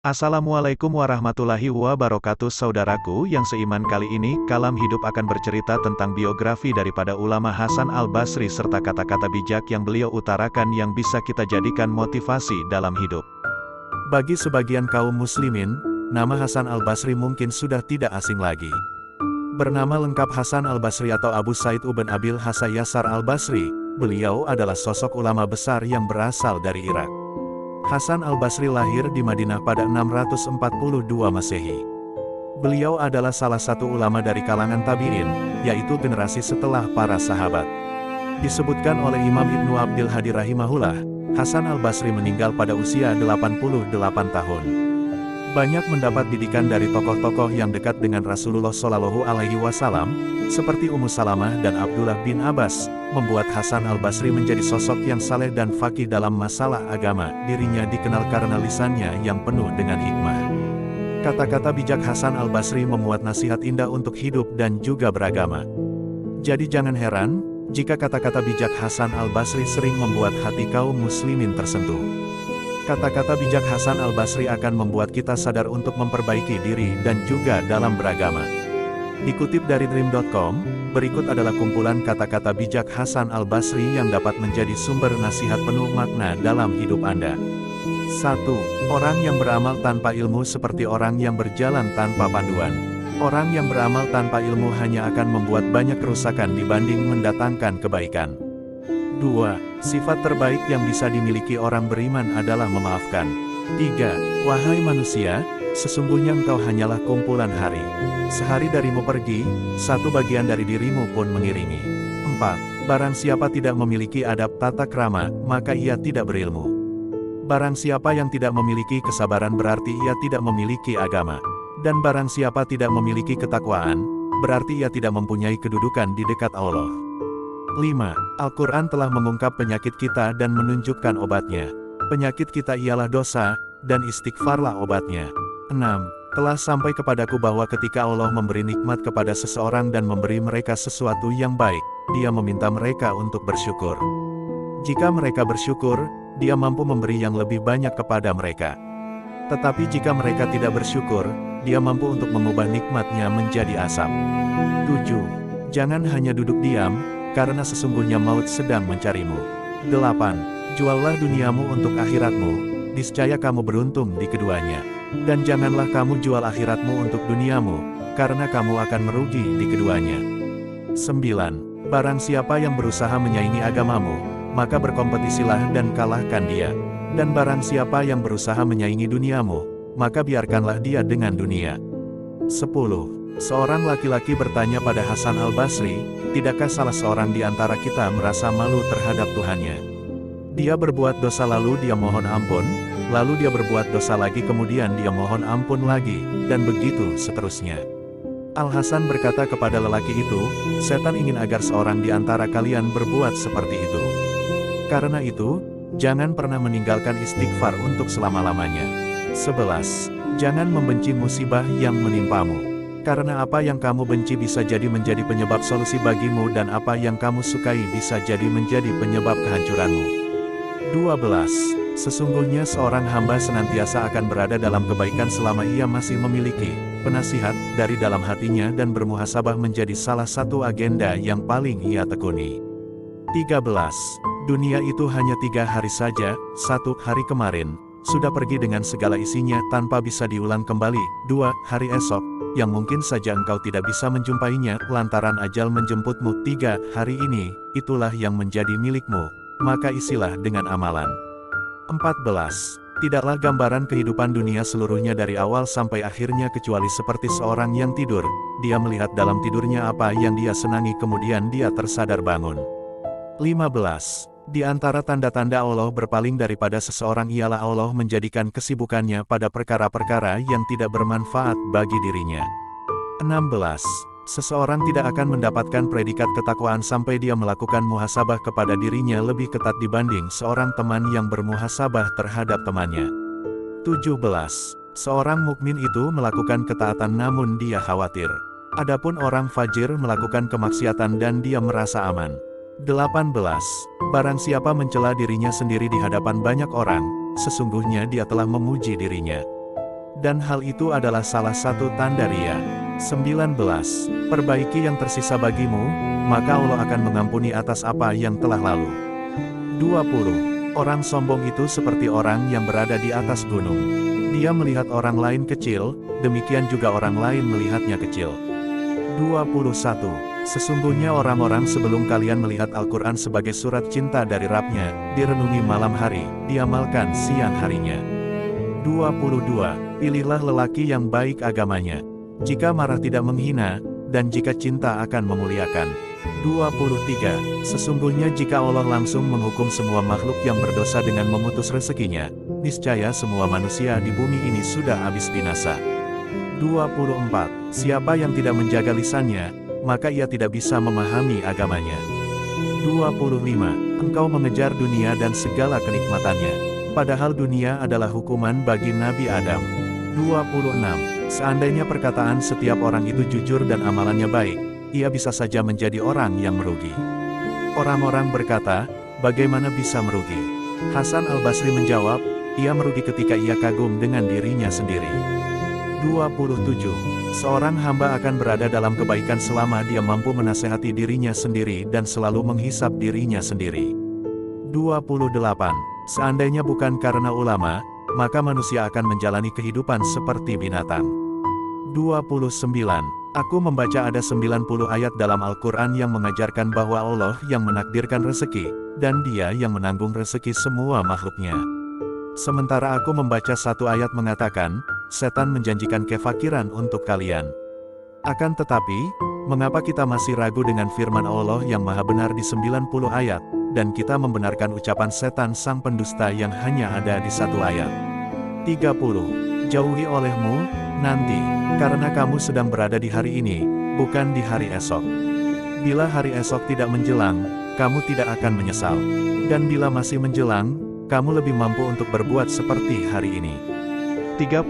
Assalamualaikum warahmatullahi wabarakatuh. Saudaraku yang seiman, kali ini Kalam Hidup akan bercerita tentang biografi daripada ulama Hasan al-Basri serta kata-kata bijak yang beliau utarakan yang bisa kita jadikan motivasi dalam hidup. Bagi sebagian kaum muslimin, nama Hasan al-Basri mungkin sudah tidak asing lagi. Bernama lengkap Hasan al-Basri atau Abu Said ibn Abil Hasan Yasar al-Basri, beliau adalah sosok ulama besar yang berasal dari Irak. Hasan al-Basri lahir di Madinah pada 642 Masehi. Beliau adalah salah satu ulama dari kalangan tabi'in, yaitu generasi setelah para sahabat. Disebutkan oleh Imam Ibnu Abdil Hadi rahimahullah, Hasan al-Basri meninggal pada usia 88 tahun. Banyak mendapat didikan dari tokoh-tokoh yang dekat dengan Rasulullah Shallallahu Alaihi Wasallam, seperti Ummu Salamah dan Abdullah bin Abbas, membuat Hasan al-Basri menjadi sosok yang saleh dan faqih dalam masalah agama. Dirinya dikenal karena lisannya yang penuh dengan hikmah. Kata-kata bijak Hasan al-Basri memuat nasihat indah untuk hidup dan juga beragama. Jadi jangan heran, jika kata-kata bijak Hasan al-Basri sering membuat hati kaum muslimin tersentuh. Kata-kata bijak Hasan al-Basri akan membuat kita sadar untuk memperbaiki diri dan juga dalam beragama. Dikutip dari Dream.com, berikut adalah kumpulan kata-kata bijak Hasan al-Basri yang dapat menjadi sumber nasihat penuh makna dalam hidup Anda. 1. Orang yang beramal tanpa ilmu seperti orang yang berjalan tanpa panduan. Orang yang beramal tanpa ilmu hanya akan membuat banyak kerusakan dibanding mendatangkan kebaikan. 2. Sifat terbaik yang bisa dimiliki orang beriman adalah memaafkan. 3. Wahai manusia, sesungguhnya engkau hanyalah kumpulan hari. Sehari darimu pergi, satu bagian dari dirimu pun mengiringi. 4. Barang siapa tidak memiliki adab tata krama, maka ia tidak berilmu. Barang siapa yang tidak memiliki kesabaran berarti ia tidak memiliki agama. Dan barang siapa tidak memiliki ketakwaan, berarti ia tidak mempunyai kedudukan di dekat Allah. 5. Al-Quran telah mengungkap penyakit kita dan menunjukkan obatnya. Penyakit kita ialah dosa, dan istighfarlah obatnya. 6. Telah sampai kepadaku bahwa ketika Allah memberi nikmat kepada seseorang dan memberi mereka sesuatu yang baik, Dia meminta mereka untuk bersyukur. Jika mereka bersyukur, Dia mampu memberi yang lebih banyak kepada mereka. Tetapi jika mereka tidak bersyukur, Dia mampu untuk mengubah nikmatnya menjadi asap. 7. Jangan hanya duduk diam, karena sesungguhnya maut sedang mencarimu. 8. Juallah duniamu untuk akhiratmu, niscaya kamu beruntung di keduanya. Dan janganlah kamu jual akhiratmu untuk duniamu, karena kamu akan merugi di keduanya. 9. Barang siapa yang berusaha menyaingi agamamu, maka berkompetisilah dan kalahkan dia. Dan barang siapa yang berusaha menyaingi duniamu, maka biarkanlah dia dengan dunia. 10. Seorang laki-laki bertanya pada Hasan al-Basri, tidakkah salah seorang di antara kita merasa malu terhadap Tuhannya? Dia berbuat dosa lalu dia mohon ampun, lalu dia berbuat dosa lagi kemudian dia mohon ampun lagi, dan begitu seterusnya. Al-Hasan berkata kepada lelaki itu, setan ingin agar seorang di antara kalian berbuat seperti itu. Karena itu, jangan pernah meninggalkan istighfar untuk selama-lamanya. 11. Jangan membenci musibah yang menimpamu. Karena apa yang kamu benci bisa jadi menjadi penyebab solusi bagimu dan apa yang kamu sukai bisa jadi menjadi penyebab kehancuranmu. 12. Sesungguhnya seorang hamba senantiasa akan berada dalam kebaikan selama ia masih memiliki penasihat dari dalam hatinya dan bermuhasabah menjadi salah satu agenda yang paling ia tekuni. 13. Dunia itu hanya 3 hari saja, 1 hari kemarin, sudah pergi dengan segala isinya tanpa bisa diulang kembali. 2 hari esok, yang mungkin saja engkau tidak bisa menjumpainya, lantaran ajal menjemputmu. 3 hari ini, itulah yang menjadi milikmu, maka isilah dengan amalan. 14. Tidaklah gambaran kehidupan dunia seluruhnya dari awal sampai akhirnya kecuali seperti seorang yang tidur, dia melihat dalam tidurnya apa yang dia senangi kemudian dia tersadar bangun. 15. Di antara tanda-tanda Allah berpaling daripada seseorang ialah Allah menjadikan kesibukannya pada perkara-perkara yang tidak bermanfaat bagi dirinya. 16. Seseorang tidak akan mendapatkan predikat ketakwaan sampai dia melakukan muhasabah kepada dirinya lebih ketat dibanding seorang teman yang bermuhasabah terhadap temannya. 17. Seorang mukmin itu melakukan ketaatan namun dia khawatir. Adapun orang fajir melakukan kemaksiatan dan dia merasa aman. 18. Barang siapa mencela dirinya sendiri di hadapan banyak orang, sesungguhnya dia telah memuji dirinya. Dan hal itu adalah salah satu tanda ria. 19. Perbaiki yang tersisa bagimu, maka Allah akan mengampuni atas apa yang telah lalu. 20. Orang sombong itu seperti orang yang berada di atas gunung. Dia melihat orang lain kecil, demikian juga orang lain melihatnya kecil. 21. Sesungguhnya orang-orang sebelum kalian melihat Al-Quran sebagai surat cinta dari Rabb-nya, direnungi malam hari, diamalkan siang harinya. 22. Pilihlah lelaki yang baik agamanya. Jika marah tidak menghina, dan jika cinta akan memuliakan. 23. Sesungguhnya jika Allah langsung menghukum semua makhluk yang berdosa dengan memutus rezekinya, niscaya semua manusia di bumi ini sudah habis binasa. 24. Siapa yang tidak menjaga lisannya, maka ia tidak bisa memahami agamanya. 25. Engkau mengejar dunia dan segala kenikmatannya, padahal dunia adalah hukuman bagi Nabi Adam. 26. Seandainya perkataan setiap orang itu jujur dan amalannya baik, ia bisa saja menjadi orang yang merugi. Orang-orang berkata, bagaimana bisa merugi? Hasan Al-Basri menjawab, ia merugi ketika ia kagum dengan dirinya sendiri. 27. Seorang hamba akan berada dalam kebaikan selama dia mampu menasehati dirinya sendiri dan selalu menghisap dirinya sendiri. 28. Seandainya bukan karena ulama, maka manusia akan menjalani kehidupan seperti binatang. 29. Aku membaca ada 90 ayat dalam Al-Quran yang mengajarkan bahwa Allah yang menakdirkan rezeki, dan Dia yang menanggung rezeki semua makhluknya. Sementara aku membaca satu ayat mengatakan, setan menjanjikan kefakiran untuk kalian. Akan tetapi, mengapa kita masih ragu dengan firman Allah yang maha benar di 90 ayat, dan kita membenarkan ucapan setan sang pendusta yang hanya ada di satu ayat? 30. Jauhi olehmu, nanti, karena kamu sedang berada di hari ini, bukan di hari esok. Bila hari esok tidak menjelang, kamu tidak akan menyesal. Dan bila masih menjelang, kamu lebih mampu untuk berbuat seperti hari ini. 31.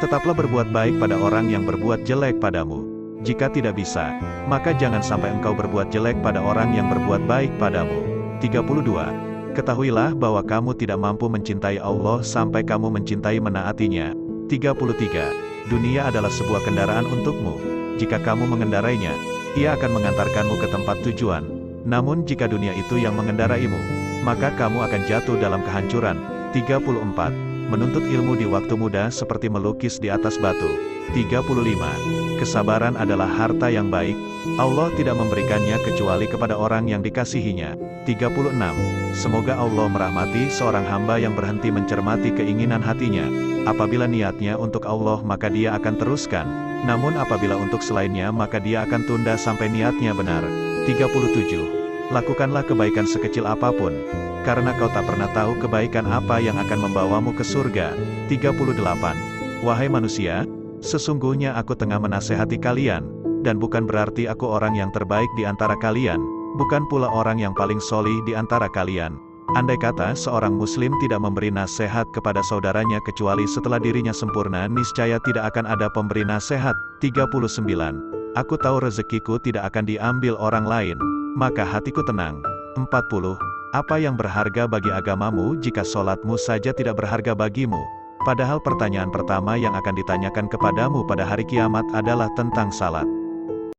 Tetaplah berbuat baik pada orang yang berbuat jelek padamu. Jika tidak bisa, maka jangan sampai engkau berbuat jelek pada orang yang berbuat baik padamu. 32. Ketahuilah bahwa kamu tidak mampu mencintai Allah sampai kamu mencintai menaatinya. 33. Dunia adalah sebuah kendaraan untukmu. Jika kamu mengendarainya, ia akan mengantarkanmu ke tempat tujuan. Namun jika dunia itu yang mengendaraimu, maka kamu akan jatuh dalam kehancuran. 34. Menuntut ilmu di waktu muda seperti melukis di atas batu. 35. Kesabaran adalah harta yang baik. Allah tidak memberikannya kecuali kepada orang yang dikasihinya. 36. Semoga Allah merahmati seorang hamba yang berhenti mencermati keinginan hatinya. Apabila niatnya untuk Allah maka dia akan teruskan. Namun apabila untuk selainnya maka dia akan tunda sampai niatnya benar. 37. Lakukanlah kebaikan sekecil apapun, karena kau tak pernah tahu kebaikan apa yang akan membawamu ke surga. 38. Wahai manusia, sesungguhnya aku tengah menasehati kalian, dan bukan berarti aku orang yang terbaik di antara kalian, bukan pula orang yang paling solih di antara kalian. Andai kata seorang muslim tidak memberi nasihat kepada saudaranya kecuali setelah dirinya sempurna, niscaya tidak akan ada pemberi nasihat. 39. Aku tahu rezekiku tidak akan diambil orang lain, maka hatiku tenang. 40. Apa yang berharga bagi agamamu jika sholatmu saja tidak berharga bagimu? Padahal pertanyaan pertama yang akan ditanyakan kepadamu pada hari kiamat adalah tentang salat.